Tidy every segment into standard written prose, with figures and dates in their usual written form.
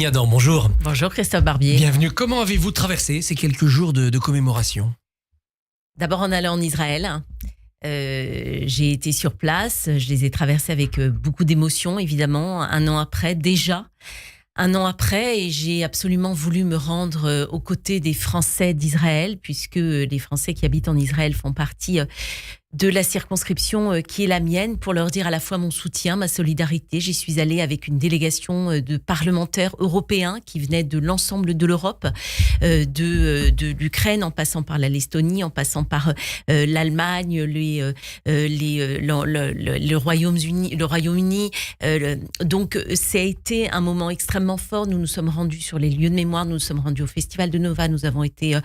Adam, bonjour. Bonjour Christophe Barbier. Bienvenue. Comment avez-vous traversé ces quelques jours de commémoration ? D'abord en allant en Israël. J'ai été sur place, je les ai traversés avec beaucoup d'émotion, évidemment, déjà. Un an après, et j'ai absolument voulu me rendre aux côtés des Français d'Israël, puisque les Français qui habitent en Israël font partie de la circonscription qui est la mienne, pour leur dire à la fois mon soutien, ma solidarité. J'y suis allée avec une délégation de parlementaires européens qui venaient de l'ensemble de l'Europe, de l'Ukraine, en passant par la Lettonie, en passant par l'Allemagne, le Royaume-Uni. Donc, ça a été un moment extrêmement fort. Nous nous sommes rendus sur les lieux de mémoire, nous nous sommes rendus au Festival de Nova, nous avons été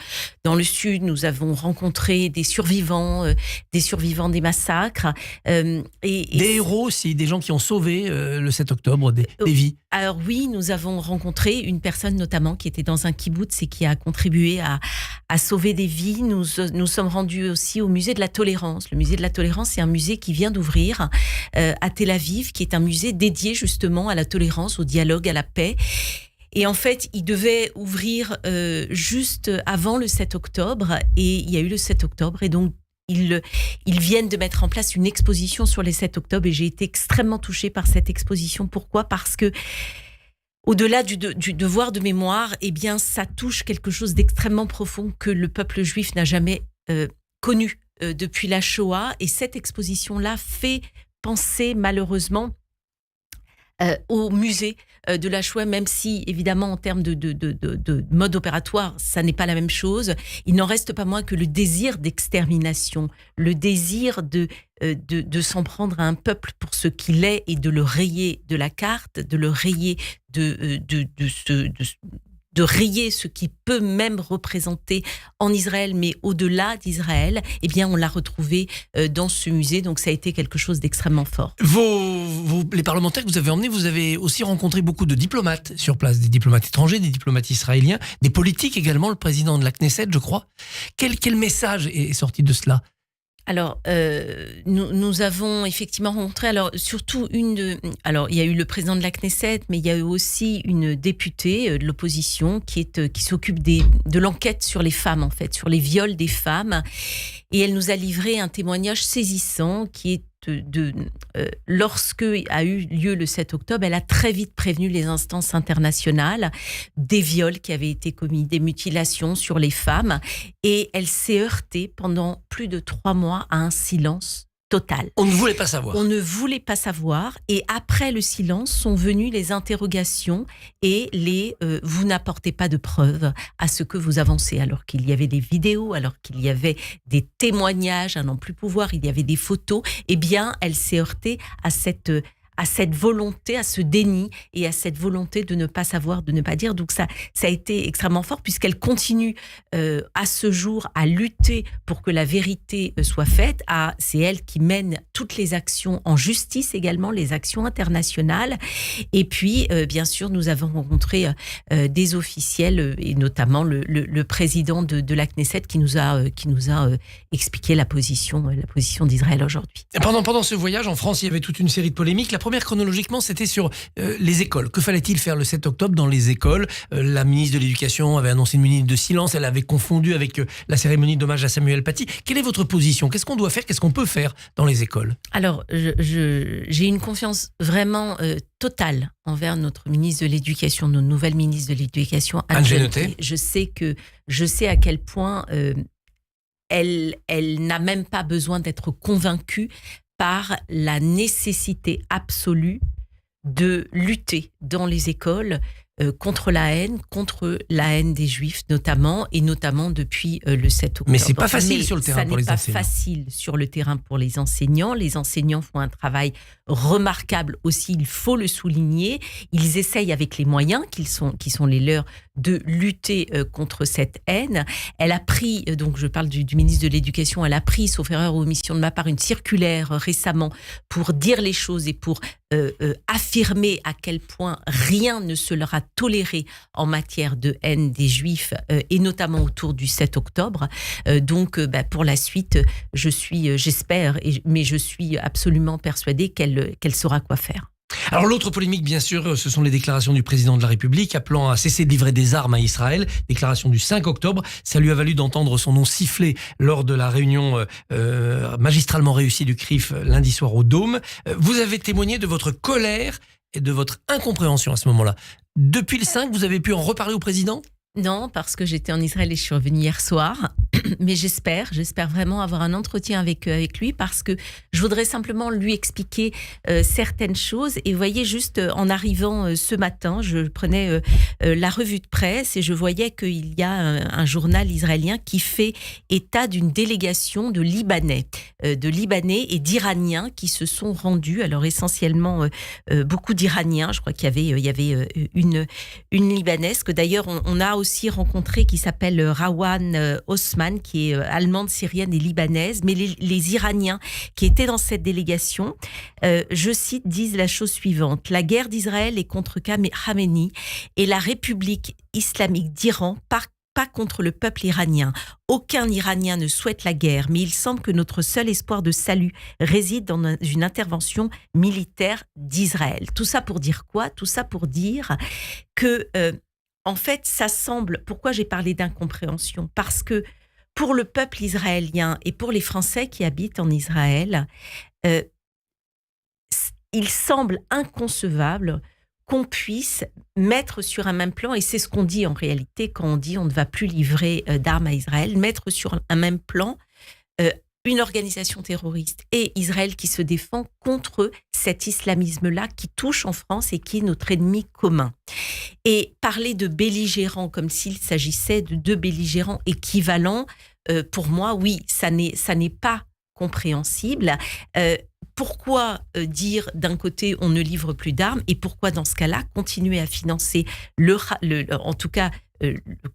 dans le sud, nous avons rencontré des survivants des massacres. Des héros aussi, des gens qui ont sauvé le 7 octobre des vies. Alors oui, nous avons rencontré une personne notamment qui était dans un kibboutz et qui a contribué à sauver des vies. Nous sommes rendus aussi au musée de la tolérance. Le musée de la tolérance, c'est un musée qui vient d'ouvrir à Tel Aviv, qui est un musée dédié justement à la tolérance, au dialogue, à la paix. Et en fait, il devait ouvrir juste avant le 7 octobre, et il y a eu le 7 octobre, et donc ils viennent de mettre en place une exposition sur les 7 octobre, et j'ai été extrêmement touchée par cette exposition. Pourquoi ? Parce que au-delà du devoir de mémoire, eh bien, ça touche quelque chose d'extrêmement profond que le peuple juif n'a jamais connu depuis la Shoah. Et cette exposition-là fait penser malheureusement au musée de la Shoah, même si évidemment en termes de mode opératoire ça n'est pas la même chose, il n'en reste pas moins que le désir d'extermination, le désir de s'en prendre à un peuple pour ce qu'il est et de le rayer de la carte, de le rayer de rayer ce qui peut même représenter en Israël, mais au-delà d'Israël, eh bien, on l'a retrouvé dans ce musée. Donc, ça a été quelque chose d'extrêmement fort. Les parlementaires que vous avez emmenés, vous avez aussi rencontré beaucoup de diplomates sur place, des diplomates étrangers, des diplomates israéliens, des politiques également, le président de la Knesset, je crois. Quel message est sorti de cela ? Alors, nous avons effectivement rencontré, surtout il y a eu le président de la Knesset, mais il y a eu aussi une députée de l'opposition qui s'occupe de l'enquête sur les femmes, en fait, sur les viols des femmes. Et elle nous a livré un témoignage saisissant qui est lorsque a eu lieu le 7 octobre, elle a très vite prévenu les instances internationales des viols qui avaient été commis, des mutilations sur les femmes, et elle s'est heurtée pendant plus de 3 mois à un silence total. On ne voulait pas savoir. On ne voulait pas savoir, et après le silence sont venues les interrogations et vous n'apportez pas de preuves à ce que vous avancez, alors qu'il y avait des vidéos, alors qu'il y avait des témoignages, à n'en plus pouvoir, il y avait des photos. Eh bien, elle s'est heurtée à cette volonté, à ce déni et à cette volonté de ne pas savoir, de ne pas dire. Donc ça a été extrêmement fort, puisqu'elle continue à ce jour à lutter pour que la vérité soit faite. C'est elle qui mène toutes les actions en justice également, les actions internationales. Et puis, bien sûr, nous avons rencontré des officiels, et notamment le président de la Knesset qui nous a expliqué la position d'Israël aujourd'hui. Pendant ce voyage en France, il y avait toute une série de polémiques. La première, chronologiquement, c'était sur les écoles. Que fallait-il faire le 7 octobre dans les écoles ? La ministre de l'Éducation avait annoncé une minute de silence. Elle avait confondu avec la cérémonie d'hommage à Samuel Paty. Quelle est votre position ? Qu'est-ce qu'on doit faire ? Qu'est-ce qu'on peut faire dans les écoles ? Alors, j'ai une confiance vraiment totale envers notre ministre de l'Éducation, notre nouvelle ministre de l'Éducation, Anne Genoté. Je sais à quel point elle n'a même pas besoin d'être convaincue par la nécessité absolue de lutter dans les écoles contre la haine des Juifs notamment, et notamment depuis le 7 octobre. Mais c'est pas facile sur le terrain pour les enseignants. Ça n'est pas facile sur le terrain pour les enseignants. Les enseignants font un travail remarquable aussi, il faut le souligner. Ils essayent avec les moyens qui sont les leurs de lutter contre cette haine. Elle a pris, donc je parle du ministre de l'Éducation, elle a pris, sauf erreur ou omission de ma part, une circulaire récemment pour dire les choses et pour affirmer à quel point rien ne se leur a toléré en matière de haine des Juifs, et notamment autour du 7 octobre. Donc, pour la suite, j'espère, mais je suis absolument persuadée qu'elle saura quoi faire. Alors l'autre polémique, bien sûr, ce sont les déclarations du président de la République appelant à cesser de livrer des armes à Israël. Déclaration du 5 octobre. Ça lui a valu d'entendre son nom siffler lors de la réunion magistralement réussie du CRIF lundi soir au Dôme. Vous avez témoigné de votre colère et de votre incompréhension à ce moment-là. Depuis le 5, vous avez pu en reparler au président ? Non, parce que j'étais en Israël et je suis revenue hier soir. Mais j'espère vraiment avoir un entretien avec lui, parce que je voudrais simplement lui expliquer certaines choses. Et vous voyez, juste en arrivant ce matin, je prenais la revue de presse et je voyais qu'il y a un journal israélien qui fait état d'une délégation de Libanais et d'Iraniens qui se sont rendus. Alors essentiellement beaucoup d'Iraniens. Je crois qu'il y avait une Libanaise que d'ailleurs on a aussi rencontrée, qui s'appelle Rawan Osman, qui est allemande, syrienne et libanaise. Mais les Iraniens qui étaient dans cette délégation, je cite, disent la chose suivante: la guerre d'Israël est contre Khamenei et la République islamique d'Iran, pas contre le peuple iranien. Aucun Iranien ne souhaite la guerre, mais il semble que notre seul espoir de salut réside dans une intervention militaire d'Israël. Tout ça pour dire quoi ? Tout ça pour dire que, en fait, ça semble... Pourquoi j'ai parlé d'incompréhension ? Parce que pour le peuple israélien et pour les Français qui habitent en Israël, il semble inconcevable qu'on puisse mettre sur un même plan, et c'est ce qu'on dit en réalité quand on dit on ne va plus livrer d'armes à Israël, mettre sur un même plan une organisation terroriste et Israël qui se défend contre cet islamisme-là qui touche en France et qui est notre ennemi commun. Et parler de belligérants comme s'il s'agissait de deux belligérants équivalents, pour moi, oui, ça n'est pas compréhensible. Pourquoi dire d'un côté on ne livre plus d'armes, et pourquoi dans ce cas-là continuer à financer en tout cas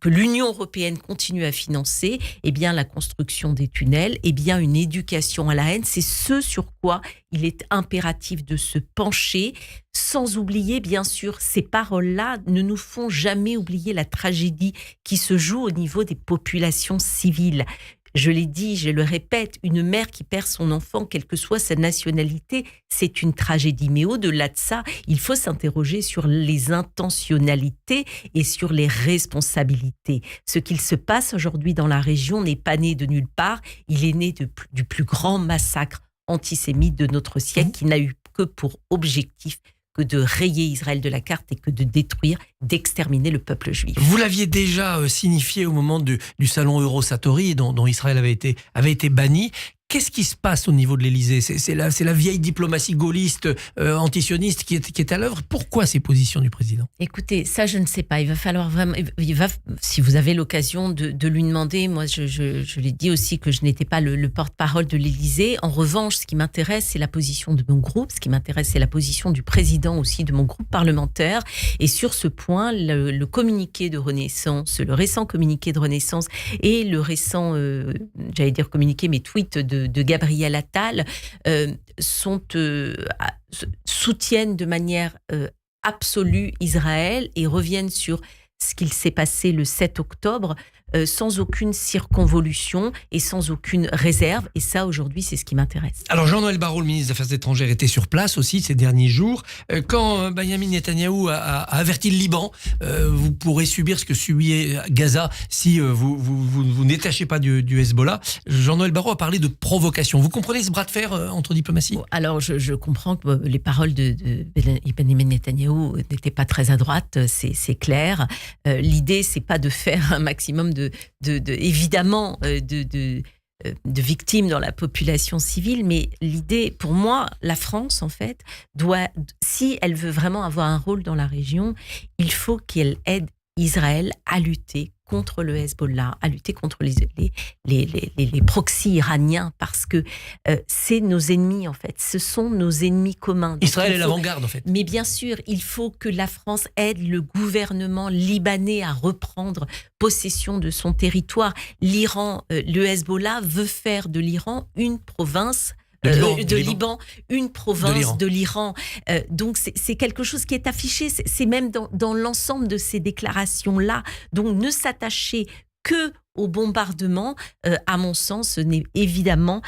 que l'Union européenne continue à financer la construction des tunnels, une éducation à la haine. C'est ce sur quoi il est impératif de se pencher, sans oublier, bien sûr, ces paroles-là ne nous font jamais oublier la tragédie qui se joue au niveau des populations civiles. Je l'ai dit, je le répète, une mère qui perd son enfant, quelle que soit sa nationalité, c'est une tragédie. Mais au-delà de ça, il faut s'interroger sur les intentionnalités et sur les responsabilités. Ce qu'il se passe aujourd'hui dans la région n'est pas né de nulle part. Il est né du plus grand massacre antisémite de notre siècle, qui n'a eu que pour objectif que de rayer Israël de la carte et que de détruire, d'exterminer le peuple juif. Vous l'aviez déjà signifié au moment du salon Eurosatori dont Israël avait été banni. Qu'est-ce qui se passe au niveau de l'Élysée ? C'est la vieille diplomatie gaulliste, antisioniste qui est à l'œuvre. Pourquoi ces positions du président ? Écoutez, ça je ne sais pas. Il va falloir vraiment... si vous avez l'occasion de lui demander, moi je l'ai dit aussi que je n'étais pas le porte-parole de l'Élysée. En revanche, ce qui m'intéresse, c'est la position de mon groupe. Ce qui m'intéresse, c'est la position du président aussi de mon groupe parlementaire. Et sur ce point, le communiqué de Renaissance, le récent communiqué de Renaissance et le récent, communiqué, mais tweet de Gabriel Attal soutiennent de manière absolue Israël et reviennent sur ce qu'il s'est passé le 7 octobre sans aucune circonvolution et sans aucune réserve. Et ça, aujourd'hui, c'est ce qui m'intéresse. Alors, Jean-Noël Barrot, le ministre des Affaires étrangères, était sur place aussi ces derniers jours. Quand Benyamin Netanyahou a averti le Liban, vous pourrez subir ce que subit Gaza si vous n'étachez pas du Hezbollah. Jean-Noël Barrot a parlé de provocation. Vous comprenez ce bras de fer entre diplomatie ? Alors, je comprends que les paroles de Benyamin Netanyahou n'étaient pas très à droite, c'est clair. L'idée, c'est pas de faire un maximum évidemment de victimes dans la population civile, mais l'idée, pour moi, la France, en fait, si elle veut vraiment avoir un rôle dans la région, il faut qu'elle aide Israël à lutter contre le Hezbollah, à lutter contre les proxys iraniens, parce que c'est nos ennemis, en fait. Ce sont nos ennemis communs. Donc Israël est l'avant-garde, en fait. Mais bien sûr, il faut que la France aide le gouvernement libanais à reprendre possession de son territoire. Le Hezbollah veut faire de l'Iran une province Liban, une province de l'Iran. Donc c'est quelque chose qui est affiché, c'est même dans l'ensemble de ces déclarations-là. Donc ne s'attacher que au bombardement, à mon sens, ce n'est évidemment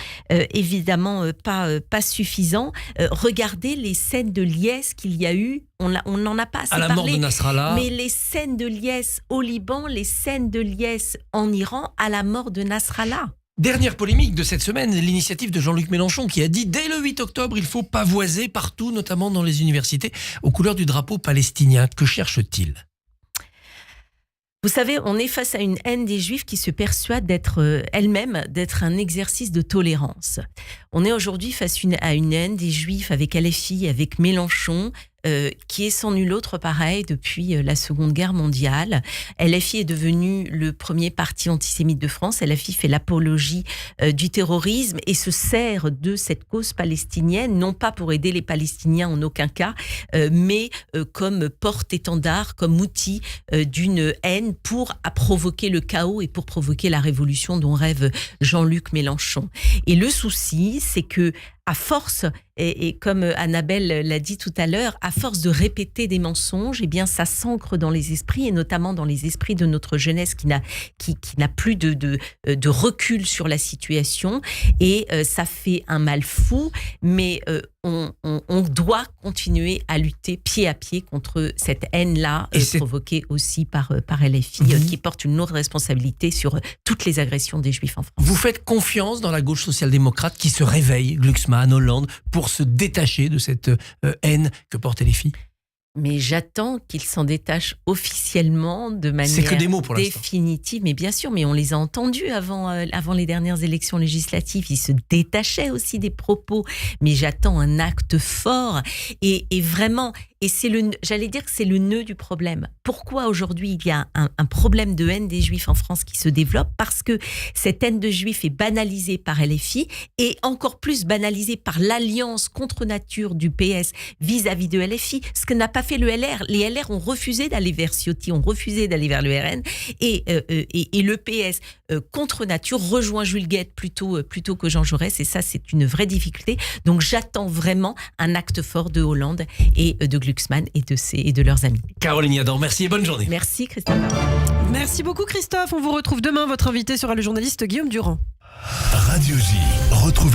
pas suffisant. Regardez les scènes de liesse qu'il y a eu. On n'en a pas assez parlé. À la mort de Nasrallah. Mais les scènes de liesse au Liban, les scènes de liesse en Iran, à la mort de Nasrallah. Dernière polémique de cette semaine, l'initiative de Jean-Luc Mélenchon qui a dit dès le 8 octobre, il faut pavoiser partout, notamment dans les universités, aux couleurs du drapeau palestinien. Que cherche-t-il ? Vous savez, on est face à une haine des Juifs qui se persuade d'être elle-même d'être un exercice de tolérance. On est aujourd'hui face à une haine des Juifs avec LFI, avec Mélenchon, qui est sans nul autre pareil depuis la Seconde Guerre mondiale. LFI est devenu le premier parti antisémite de France. LFI fait l'apologie du terrorisme et se sert de cette cause palestinienne, non pas pour aider les Palestiniens en aucun cas, mais comme porte-étendard, comme outil d'une haine pour provoquer le chaos et pour provoquer la révolution dont rêve Jean-Luc Mélenchon. Et le souci, c'est que à force, et comme Annabelle l'a dit tout à l'heure, à force de répéter des mensonges, eh bien, ça s'ancre dans les esprits, et notamment dans les esprits de notre jeunesse qui n'a plus de recul sur la situation, et ça fait un mal fou, mais on doit continuer à lutter pied à pied contre cette haine-là, provoquée aussi par LFI, qui porte une lourde responsabilité sur toutes les agressions des Juifs en France. Vous faites confiance dans la gauche social-démocrate qui se réveille, Glucksmann, Hollande, pour se détacher de cette haine que portent LFI ? Mais j'attends qu'ils s'en détachent officiellement de manière C'est que des mots pour définitive. Mais bien sûr, mais on les a entendus avant les dernières élections législatives. Ils se détachaient aussi des propos. Mais j'attends un acte fort et vraiment. Et j'allais dire que c'est le nœud du problème. Pourquoi aujourd'hui il y a un problème de haine des Juifs en France qui se développe ? Parce que cette haine de Juifs est banalisée par LFI et encore plus banalisée par l'alliance contre nature du PS vis-à-vis de LFI, ce que n'a pas fait le LR. Les LR ont refusé d'aller vers Ciotti, ont refusé d'aller vers le RN et le PS contre nature rejoint Jules Guette plutôt que Jean Jaurès, et ça c'est une vraie difficulté. Donc j'attends vraiment un acte fort de Hollande et de Glucksmann et de leurs amis. Caroline Yador, merci et bonne journée. Merci Christophe. Merci beaucoup Christophe. On vous retrouve demain. Votre invité sera le journaliste Guillaume Durand. Radio J. Retrouvez